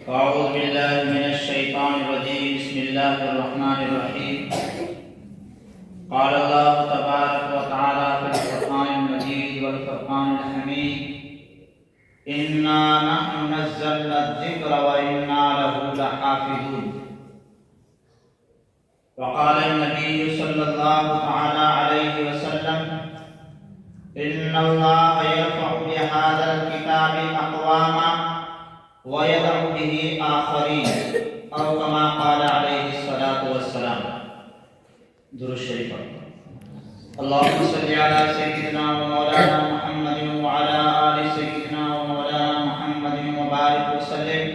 أعوذ بالله من الشيطان الرجيم. بسم الله الرحمن الرحيم. قال الله تبارك وتعالى في القرآن المجيد والفرقان الحميد: إنا نحن نزلنا الذكر وإنا له لحافظون. وقال النبي صلى الله تعالى عليه وسلم: إن الله يرفع بهذا الكتاب أقواما ويدع به آخرين، أو كما قال عليه الصلاة والسلام. درود شریف. اللهم صل على سيدنا ومولانا محمد وعلى آل سيدنا ومولانا محمد وبارك وسلم.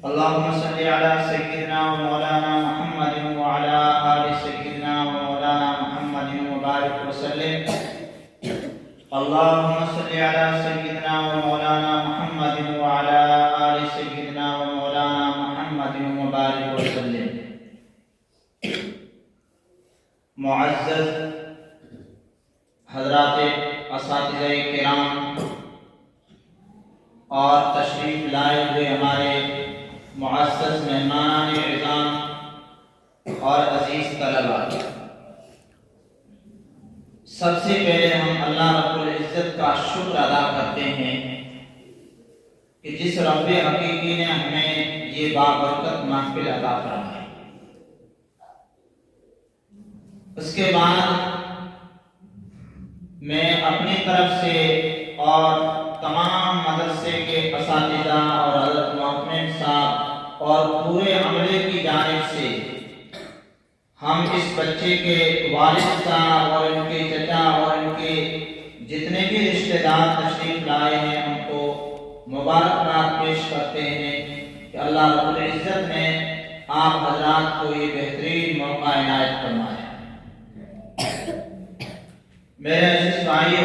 اللهم صل على سيدنا ومولانا محمد وعلى آل سيدنا ومولانا محمد وبارك وسلم. اللهم صل على سيدنا ومولانا محمد وعلى آل سيدنا ومولانا محمد وبارك وسلم. معزز حضرات اساتذہ کرام اور تشریف لائے ہوئے ہمارے معزز مہمانان اعظام اور عزیز طلباء، سب سے پہلے ہم اللہ رب العزت کا شکر ادا کرتے ہیں کہ جس رب حقیقی نے ہمیں یہ بابرکت محفل عطا فرمائی. اس کے بعد میں اپنی طرف سے اور تمام مدرسے کے اساتذہ اور حضرت محتمم صاحب اور پورے عملے کی جانب سے ہم اس بچے کے والد صاحب اور ان کے چچا اور ان کے جتنے بھی رشتہ دار تشریف لائے ہیں ان کو مبارکباد پیش کرتے ہیں کہ اللہ رب العزت نے آپ حضرات کو یہ بہترین موقع عنایت فرمایا. میرے عزیز بھائیو،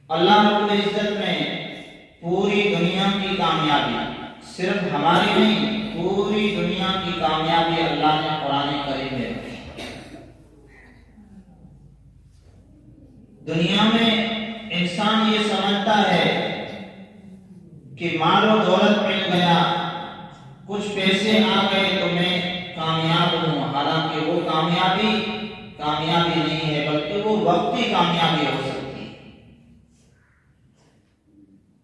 اللہ رب العزت نے پوری دنیا کی کامیابی، صرف ہماری نہیں پوری دنیا کی کامیابی اللہ نے قرآن کریم میں رکھی. دنیا میں انسان یہ سمجھتا ہے کہ مال و دولت مل گیا، کچھ پیسے آ گئے تو میں کامیاب ہوں. حالانکہ وہ کامیابی نہیں ہے، بلکہ وہ وقتی کامیابی ہو سکتی ہے.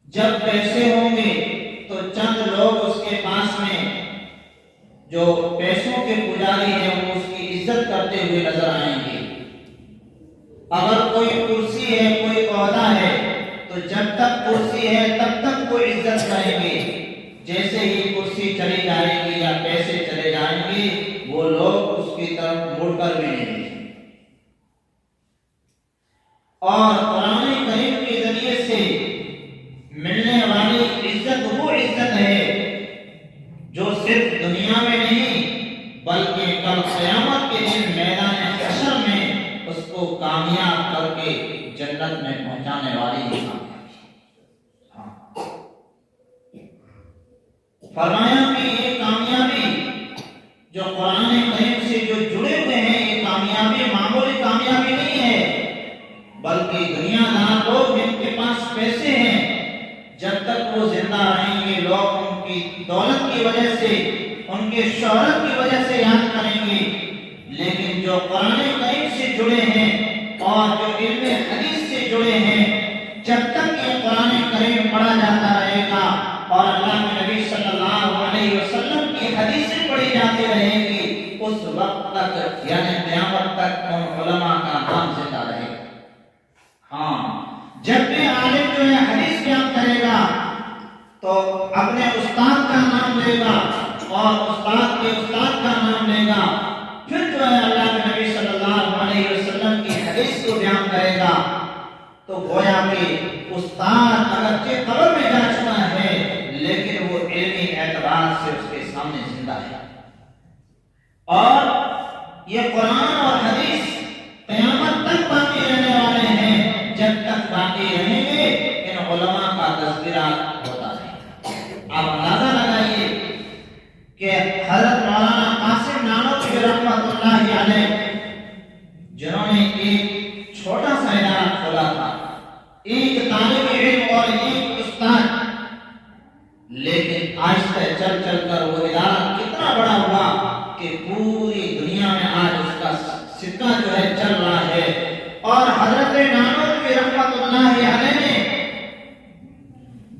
جب پیسے ہوں گے تو چند لوگ اس کے پاس میں جو پیسوں کے پجاری ہیں وہ اس کی عزت کرتے ہوئے نظر آئیں گے. اگر کوئی کرسی ہے، کوئی عہدہ ہے، تو جب تک کرسی ہے تب تک وہ عزت کریں گے. جیسے ہی کرسی چلی جائے گی یا پیسے چلے جائیں گے وہ لوگ اس کی طرف مڑ کر بھی نہیں دیکھیں. اور قرآن کریم کے ذریعے سے ملنے والی عزت وہ عزت ہے جو صرف دنیا میں نہیں بلکہ کل قیامت کے دن میدان حشر میں اس کو کامیاب کر کے جنت میں پہنچانے والی ہے. فرمایا کہ یہ کامیابی جو قرآن کریم سے جو جڑے ہوئے ہیں، یہ کامیابی معمولی کامیابی نہیں ہے، بلکہ دنیا دار لوگ جن کے پاس پیسے ہیں جب تک وہ زندہ رہیں گے لوگ ان کی دولت کی وجہ سے، ان کے شہرت کی وجہ سے یاد کریں گے. لیکن جو قرآن کریم سے جڑے ہیں اور جو علم حدیث سے جڑے ہیں، جب تک یہ قرآن کریم پڑھا جاتا رہے گا اور اللہ کے نبی صلی اللہ علیہ وسلم کی حدیثیں پڑھی جاتی رہیں گی، اس وقت تک یعنی قیامت تک ان علماء کا نام زندہ رہے گا. ہاں، جب بھی عالم جو ہے حدیث بیان کرے گا تو اپنے استاد کا نام لے گا اور استاد کے استاد کا نام لے گا، پھر جو ہے اللہ کے نبی صلی اللہ علیہ وسلم کی حدیث کو بیان کرے گا. تو گویا کہ استاد اگرچہ قبر میں جا چکا ہے لیکن وہ علمی اعتبار سے اس کے سامنے زندہ ہے. اور یہ قرآن اور حدیث قیامت تک باقی رہنے والے ہیں. جب تک باقی رہیں گے ان علماء کا تذکرہ ہوتا رہے گا. آپ اندازہ لگائیے کہ حضرت مولانا قاسم نانوتوی رحمۃ اللہ علیہ جنہوں نے ایک چھوٹا سا ادارہ کھولا تھا، ایک طالب علم اور ایک استاد لیکن آہستہ چل چل کر وہ ادارہ کتنا بڑا ہوا کہ پوری دنیا میں آج اس کا سکہ جو ہے چل رہا ہے۔ اور حضرت نانوتوی رحمت اللہ علیہ نے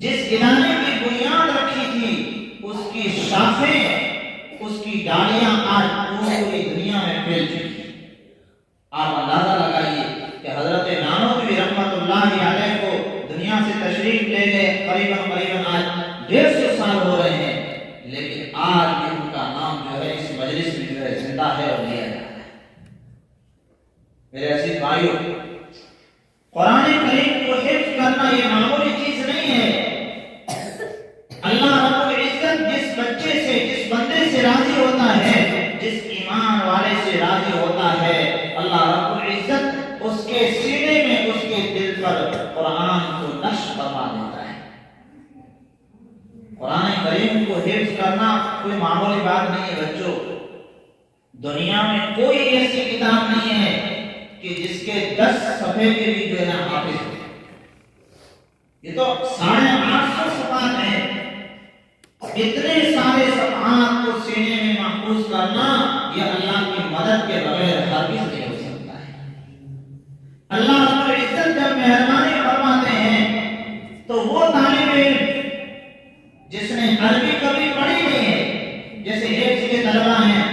جس ادارے کی بنیاد رکھی تھی، اس کی شاخیں، اس کی ڈالیاں آج پوری دنیا میں پھیل چکی ہیں۔ آپ اندازہ لگائیے کہ حضرت نانوتوی رحمت اللہ علیہ کو دنیا سے تشریف لے گئے قریباً آج 150 سال ہو رہے ہیں، لیکن آج بھی ان کا نام جو ہے اس مجلس میں جو ہے زندہ ہے اور لیا جا رہا ہے۔ میرے عزیز بھائیوں، قرآن کریم کو حفظ کرنا یہ معمولی چیز نہیں ہے۔ اللہ رب العزت جس بچے سے، جس بندے سے راضی ہوتا ہے، جس ایمان والے سے راضی ہوتا ہے، اللہ رب العزت اس کے سینے میں، اس کے دل پر قرآن کو نقش فرما دیتا ہے۔ قرآن کریم کو حفظ کرنا کوئی معمولی بات نہیں ہے بچوں۔ دنیا میں کوئی ایسی کتاب نہیں ہے کہ جس کے 10 صفحے کے بھی جو ہے حافظ ہے۔ یہ تو 850 صفحات ہیں۔ اتنے سارے صفحات کو سینے میں محفوظ کرنا یہ اللہ کی مدد کے بغیر ہرگز نہیں ہو سکتا ہے۔ اللہ رب العزت جب مہربانی فرماتے ہیں تو وہ طالب علم جس نے عربی کبھی پڑھی نہیں ہے، جیسے ایک کے طلبہ ہیں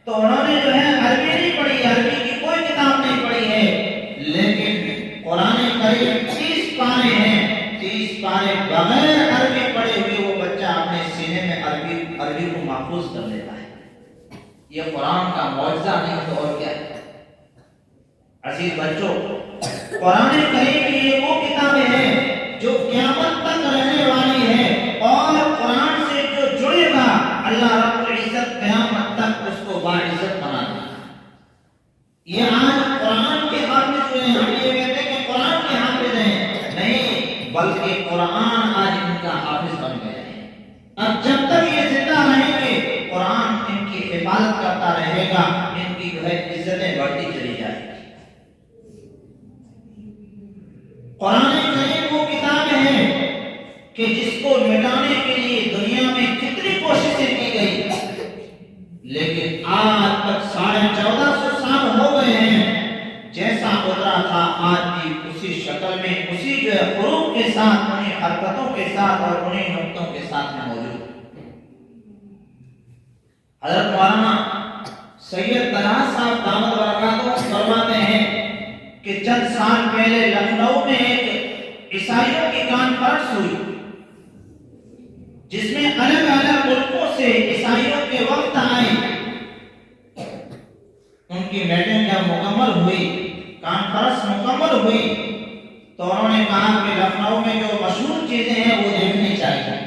تو انہوں نے جو ہے عربی نہیں پڑھی، عربی کی کوئی کتاب نہیں پڑھی ہے، لیکن قرآن کریم 30 پارے ہیں، 30 پارے بغیر عربی پڑھے ہوئے وہ بچہ اپنے سینے میں عربی کو محفوظ کر لیتا ہے۔ یہ قرآن کا معجزہ نہیں تو اور کیا ہے؟ عزیز بچوں، قرآن کریم یہ وہ کتابیں ہیں جو قیامت تک رہنے والی ہے، اور قرآن سے جو جڑے گا اللہ رب العزت قیامت تک اس کو باعزت بنا دے گا۔ یہ آج قرآن کے حافظ ہوئے ہیں، ہم یہ کہتے ہیں کہ قرآن کے حافظ ہیں، نہیں بلکہ قرآن آج ان کا حافظ بن گیا ہے۔ اب جب تک یہ زندہ رہیں گے قرآن ان کی حفاظت کرتا رہے گا، ان کی جو ہے عزتیں بڑھتی چلی جائیں گی۔ قرآن کریم وہ کتاب ہے کہ جس کو مٹانے کے لیے دنیا میں کتنی کوششیں کی گئی، لیکن آج تک 1450 سال ہو گئے ہیں، جیسا اترا تھا آج بھی اسی شکل میں، اسی جو ہے حروف کے ساتھ، انہیں حرکتوں کے ساتھ اور انہیں نقطوں کے ساتھ میں موجود۔ حضرت مولانا سید طلحہ صاحب دامت برکاتہ فرماتے ہیں کہ چند سال پہلے لکھنؤ میں ایک عیسائیوں کی کانفرنس ہوئی، جس میں الگ الگ ملکوں سے عیسائیوں کے وقت آئے۔ ان کی میٹنگ جب مکمل ہوئی، کانفرنس مکمل ہوئی، تو انہوں نے کہا کہ لکھنؤ میں جو مشہور چیزیں ہیں وہ دیکھنی چاہیے۔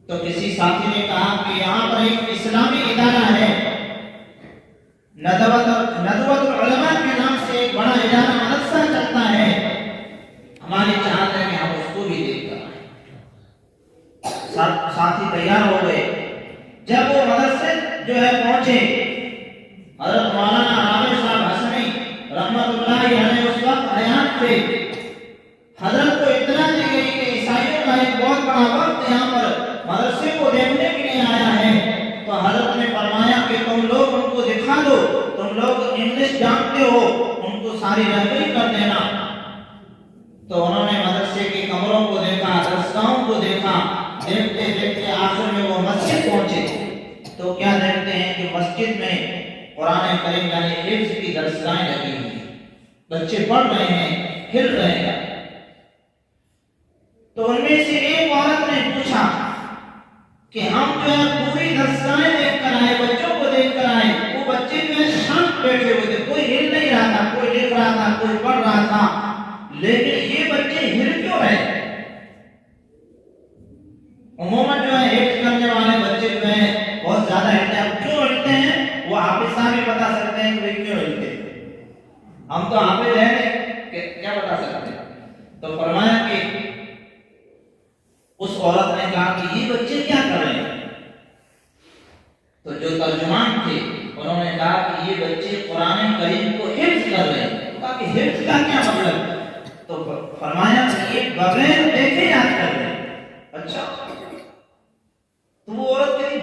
تو کسی ساتھی نے کہا کہ یہاں پر ایک اسلامی ادارہ ہے، ندوۃ العلماء کے نام سے ایک بڑا ادارہ مدرسہ چلتا ہے، ہماری چاہت ہے کہ ہم اس کو بھی دیکھ کر آئیں۔ ساتھی تیار ہو گئے۔ جب وہ مدرسے جو ہے پہنچے، حضرت مولانا رابع صاحب حسنی رحمت اللہ علیہ اس وقت حیات تھے۔ حضرت کو اطلاع دی گئی کہ عیسائیوں کا ایک بہت بڑا وقت یہاں پر مدرسے کو دیکھنے کے لیے آیا ہے۔ تو حضرت نے فرمایا کہ تم لوگ ان کو دکھا دو، تم لوگ انگلش جانتے ہو، ان کو ساری رہبری کر دینا۔ تو انہوں نے مدرسے کے کمروں کو دیکھا، درسگاہوں کو دیکھا، دیکھتے دیکھتے آخر میں وہ مسجد پہنچے۔ تو کیا دیکھتے ہیں کہ مسجد میں قرآن کریم یعنی حفظ کی درسگاہیں لگی ہوئی ہیں، بچے پڑھ رہے ہیں، ہل رہے ہیں۔ تو ان میں سے ایک عورت نے پوچھا کہ ہم جو ہے پوری درسگاہیں دیکھ کر آئے، بچوں کو دیکھ کر آئے، وہ بچے جو ہے شانت بیٹھے ہوئے تھے، کوئی ہل نہیں رہا تھا، کوئی لکھ رہا تھا، کوئی پڑھ رہا تھا، لیکن یہ بچے ہل کیوں رہے؟ عموماً جو ہے حفظ کرنے والے بچے جو ہیں بہت زیادہ ہلتے ہیں۔ کیوں ہلتے ہیں وہ حافظ صاحب ہی بتا سکتے ہیں کہ کیوں ہلتے ہیں، ہم تو حافظ ہیں کہ کیا بتا سکتے ہیں۔ تو فرمایا کہ اس عورت نے کہا کہ یہ بچے کیا کر رہے ہیں؟ تو جو ترجمان تھے انہوں نے کہا کہ یہ بچے قرآن کریم کو حفظ کر رہے ہیں۔ کہا کہ حفظ کا کیا مطلب؟ تو فرمایا کہ یہ بغیر دیکھے یاد کر رہے ہیں۔ اچھا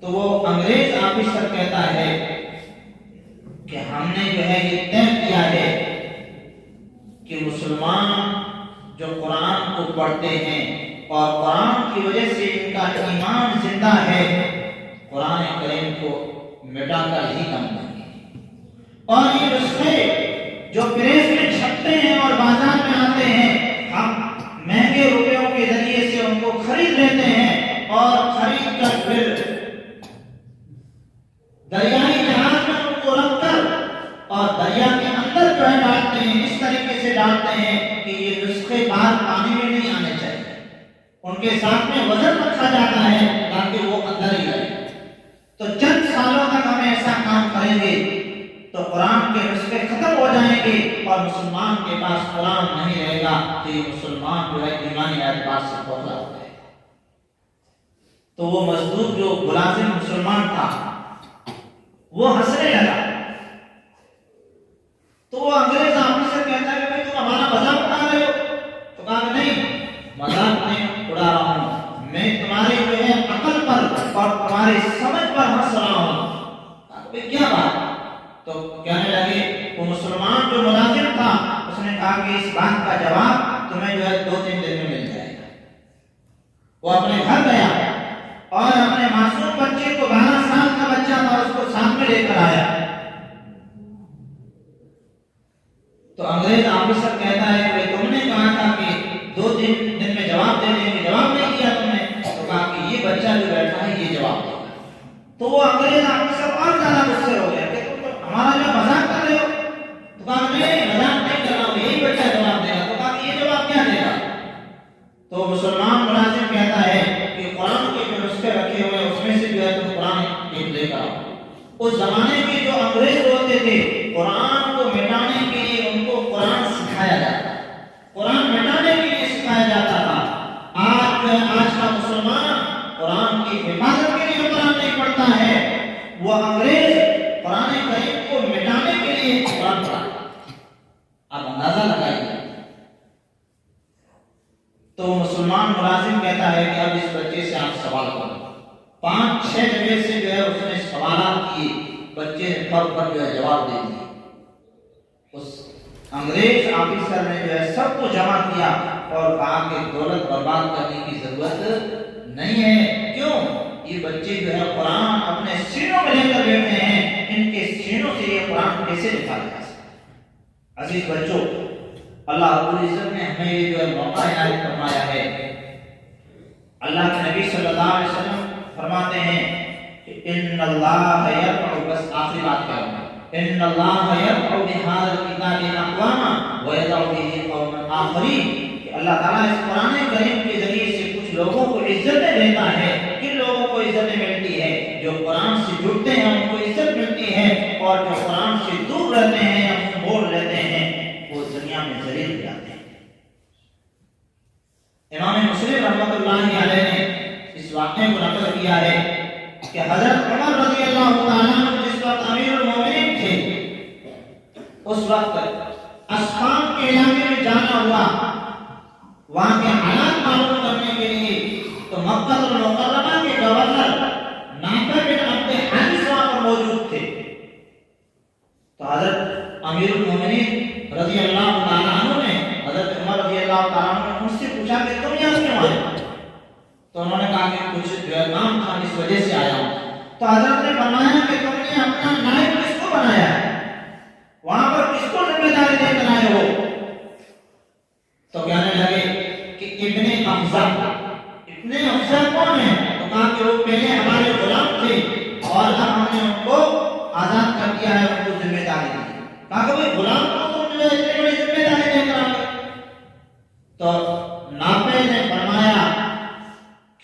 تو وہ انگریز آفیسر کہتا ہے کہ ہم نے جو ہے یہ طے کیا ہے کہ مسلمان جو قرآن کو پڑھتے ہیں اور قرآن کی وجہ سے ان کا ایمان زندہ ہے، قرآن کریم کو مٹا کر ہی کم کریں گے۔ اور یہ نسخے جو پریس میں چھپتے ہیں اور بازار میں آتے ہیں، ہم مہنگے روپیوں کے ذریعے سے ان کو خرید لیتے ہیں اور خرید کر پھر دریائی جہاز میں ان کو رکھ کر اور دریا کے اندر جو ہے ڈالتے ہیں، اس طریقے سے ڈالتے ہیں کہ یہ نسخے باہر پانی میں نہیں آنے چاہیے، ان کے ساتھ میں وزن رکھا جاتا ہے تاکہ وہ اندر ہی رہے۔ تو چند سالوں تک ہم ایسا کام کریں گے تو قرآن کے نسخے ختم ہو جائیں گے اور مسلمان کے پاس قرآن نہیں رہے گا، تو یہ مسلمان جو ہے ایمانی اعتبار سے کھوکھلا ہو جائے گا۔ تو وہ مزدور جو ملازم مسلمان تھا وہ ہنسنے لگا، تو وہ انگریز آفیسر کہتا ہے کہ بھائی تم ہمارا مذاق اڑا رہے ہو، تو کہا کہ نہیں، مذاق نہیں اڑا رہا ہوں، میں تمہارے جو ہے عقل پر اور تمہاری سمجھ پر ہنس رہا ہوں۔ بھائی کیا بات؟ تو کہنے لگے وہ مسلمان جو ملازم تھا اس نے کہا کہ اس بات کا جواب تمہیں جو ہے 2-3 دن میں مل جائے گا۔ وہ اپنے گھر گیا اور اپنے معصوم بچے کو، 12 سال کا بچہ تھا، اس کو ساتھ میں لے کر آیا۔ تو انگریز آفیسر کہتا ہے کہ تم نے کہا تھا کہ 2-3 دن میں جواب دے دیں گے، جواب نہیں دیا تم نے، تو کہا کہ یہ بچہ جو بیٹھا ہے یہ جواب دے گا۔ تو وہ انگریز آفیسر اور زیادہ غصے ہو گیا کہ تم تو ہمارا جو مذاق کر رہے ہو، تو کہا نہیں، مذاق نہیں کر رہا ہوں، یہی بچہ جواب دے گا۔ تو کہا کہ یہ جواب کیا دے گا؟ تو مسلمان ملازم کہتا ہے کہ قرآن کے جو نسخے رکھے ہوئے اس میں سے جو ہے تم قرآن ایک لے کر آؤ۔ اس زمانے کے جو انگریز ہوتے تھے، قرآن کو مٹانے کے لیے ان کو قرآن سکھایا جاتا، قرآن مٹانے کے لیے سکھایا جاتا تھا۔ آج کا مسلمان قرآن کی حفاظت کے لیے قرآن نہیں پڑھتا ہے، وہ انگریز قرآن کریم کو مٹانے کے لیے قرآن پڑھتا۔ آپ اندازہ لگائیے۔ تو مسلمان ملازم کہتا ہے کہ اب اس بچے سے آپ سوال کرو۔ 5-6 جگہ سے جو ہے اس نے سوالات کیے، بچے نے پر جو ہے جواب دے دیے۔ اس انگریز آفیسر نے جو ہے سب کو جمع کیا اور کہا کہ دولت برباد کرنے کی ضرورت نہیں ہے۔ کیوں؟ یہ بچے جو ہے قرآن اپنے سینوں میں لے کر بیٹھے ہیں، ان کے سینوں سے یہ قرآن کیسے نکالا جا سکتا ہے؟ عزیز بچوں، اللہ رب العزت نے ہمیں یہ جو ہے موقع عنایت فرمایا ہے۔ اللہ کے نبی صلی اللہ علیہ وسلم فرماتے ہیں کہ ان اللہ یرفع، بس آخری بات کہہ رہا ہوں، ان اللہ یرفع بہذا الکتاب اقواما ویضع بہ قوما آخرین، کہ اللہ تعالیٰ اس قرآن کریم کے ذریعے سے کچھ لوگوں کو عزتیں دیتا ہے۔ کن لوگوں کو عزتیں ملتی ہے؟ جو قرآن سے جڑتے ہیں ان کو عزت ملتی ہے، اور جو قرآن سے دور رہتے ہیں یا منہ موڑ لیتے ہیں وہ دنیا میں ذلیل ہو جاتے ہیں۔ امام مسلم رحمۃ اللہ علیہ نے اس واقعے کو نقل کیا ہے کہ حضرت عمر رضی اللہ تعالیٰ عنہ جس وقت امیر المومنین تھے، اس وقت اسفان کے علاقے میں جانا ہوا وہاں کے حالات معلوم کرنے کے لیے، تو مکہ المکرمہ کے گورنر نافع بن عبد الحارث وہاں پر موجود تھے۔ تو حضرت امیر المومنین رضی اللہ تعالیٰ عنہ نے حضرت عمر رضی اللہ تعالیٰ عنہ نے ان سے پوچھا کہ تم یہاں کیوں آئے؟ تو انہوں نے کہا کہ کچھ جو ہے کام تھا، اس وجہ سے آیا ہوں۔ تو حضرت نے فرمایا کہ تم نے اپنا نائب کس کو بنایا ہے؟ وہاں پر کس کو ذمہ داری دے کر آئے ہو؟ تو کہنے لگے کہ ابن حمزہ۔ ابن حمزہ کون ہے؟ تو کہا کہ وہ پہلے ہمارے غلام تھے اور اب ہم نے ان کو آزاد کر دیا ہے، ان کو ذمہ داری دی۔ کہا کہ بھائی غلام کو تم جو ہے اتنی بڑی ذمہ داری دے کر آئے؟ تو نافع نے فرمایا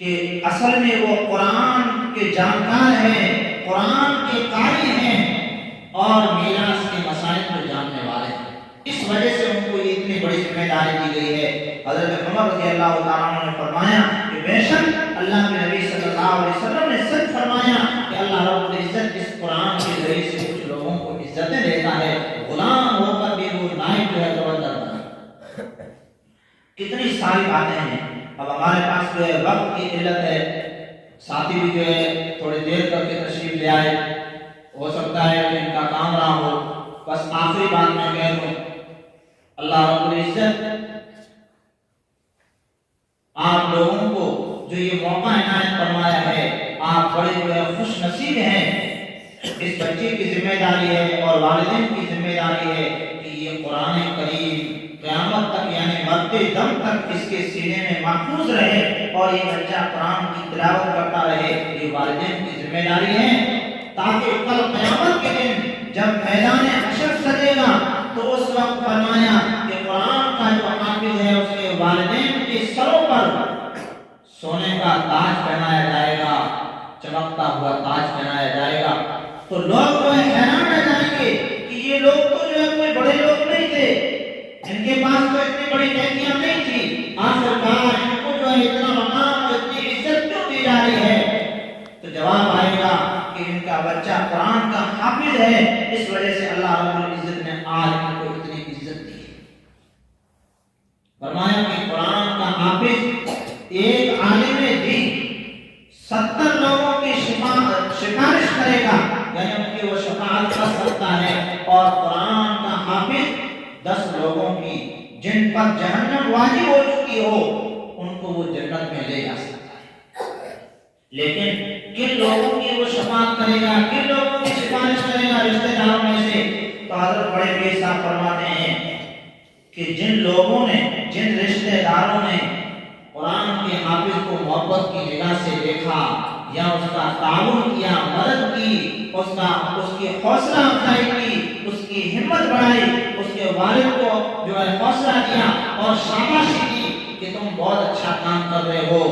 کہ اصل میں وہ قرآن کے جانکار ہیں، قرآن کے قاری ہیں اور میراث کے مسائل کو جاننے والے ہیں، اس وجہ سے ان کو یہ اتنی بڑی ذمہ داری دی گئی ہے۔ حضرت عمر رضی اللہ تعالیٰ عنہ نے فرمایا کہ بے شک اللہ کے نبی صلی اللہ علیہ وسلم نے سچ فرمایا کہ اللہ رب العزت اس قرآن کے ذریعے سے کچھ لوگوں کو عزتیں دیتا ہے، غلام ہو کر بھی وہ نائب جو ہے گورنر بنا۔ کتنی ساری باتیں ہیں. اب ہمارے پاس جو ہے وقت کی قلت ہے، ساتھی بھی جو ہے تھوڑی دیر کر کے تشریف لے آئے، ہو سکتا ہے کہ ان کا کام رہا ہو. بس آخری بات میں کہہ دوں، اللہ رب العزت آپ لوگوں کو جو یہ موقع عنایت فرمایا ہے، آپ بڑے جو ہے خوش نصیب ہیں. اس بچے کی ذمہ داری ہے اور والدین کی ذمہ داری ہے کہ یہ قرآن کریم قیامت تک یعنی مرتے دم تک اس کے سینے میں محفوظ رہے اور یہ بچہ قرآن کی تلاوت کرتا رہے. یہ والدین کی ذمہ داری ہے تاکہ کل قیامت کے دن جب میدان حشر سجے گا تو اس وقت فرمایا کہ قرآن کا جو حافظ ہے اس کے والدین کے سروں پر سونے کا تاج پہنایا جائے گا، چمکتا ہوا تاج پہنایا جائے گا. تو لوگ جو ہے حیران رہ جائیں گے کہ یہ لوگ تو جو ہے کوئی بڑے لوگ نہیں تھے، ان کے پاس تو اتنی بڑی نیکیاں نہیں تھی، آخرکار ان کو جو ہے اتنا مقام اور اتنی عزت کیوں دی جا رہی ہے؟ تو جواب آئے گا کہ ان کا بچہ قرآن کا حافظ ہے، اس وجہ سے اللہ رب العزت نے آج ان کو اتنی عزت دی. فرمایا کہ قرآن کا حافظ ایک عالم دین 70 لوگوں کی سفارش کرے گا، یعنی ان کی وہ شفاعت کر سکتا ہے. اور قرآن کا حافظ 10 لوگوں کی جن پر جہنم واجب ہو چکی ہو ان کو وہ جنت میں لے جا سکتا ہے. لیکن کن لوگوں کی وہ شفاعت کرے گا، کن لوگوں کی سفارش کرے گا؟ رشتہ داروں میں سے. تو حضرت بڑے پیر صاحب فرماتے ہیں کہ جن لوگوں نے، جن رشتہ داروں نے قرآن کے حافظ کو محبت کی نگاہ سے دیکھا یا اس کا تعاون کیا، مدد کی، اس کی حوصلہ افزائی کی، اس کی ہمت بڑھائی، اس کے والد کو جو ہے حوصلہ دیا اور شاباشی دی کہ تم بہت اچھا کام کر رہے ہو،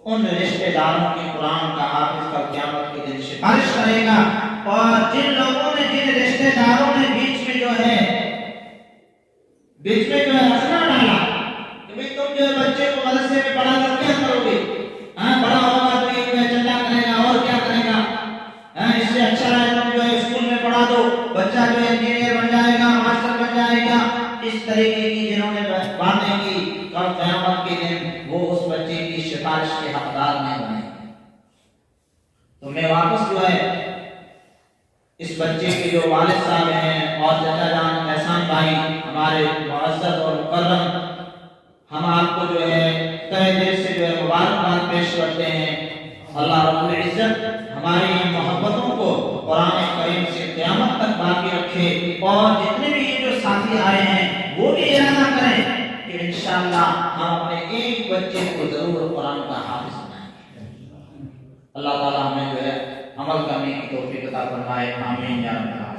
ان رشتہ داروں کی قرآن کا حافظ کا قیامت کے دن سفارش کرے گا. اور جن لوگوں نے، جن رشتہ داروں نے بیچ میں جو ہے رکھنا ڈالا کہ بھئی تم جو ہے بچے کو مدرسے میں پڑھا کر کیا کرو گے، بڑا ہوگا تو یہ چندہ کرے گا اور کیا کرے گا، اس سے اچھا ہے تم جو ہے اسکول میں پڑھا دو، بچہ جو ہے انجینئر بن جائے گا، ماسٹر بن جائے گا. اس طریقے کی جنہوں نے باتیں کی، کل قیامت کے دن وہ اس بچے کی سفارش کے حقدار نہیں بنے. تو میں واپس جو ہے اس بچے کے جو والد صاحب ہیں اور چچا جان احسان بھائی ہمارے معزز اور مکرم، ہم آپ کو جو ہے تہہ دل سے جو ہے مبارکباد پیش کرتے ہیں. اللہ رب العزت ہماری ان محبتوں کو قرآن کریم سے قیامت تک باقی رکھے. اور جتنے بھی یہ جو ساتھی آئے ہیں وہ بھی ارادہ کریں کہ انشاءاللہ ہم اپنے ایک بچے کو ضرور قرآن کا حافظ بنائیں. اللہ تعالیٰ ہمیں جو ہے عمل کرنے کی توفیق عطا فرمائے. آمین یا رب.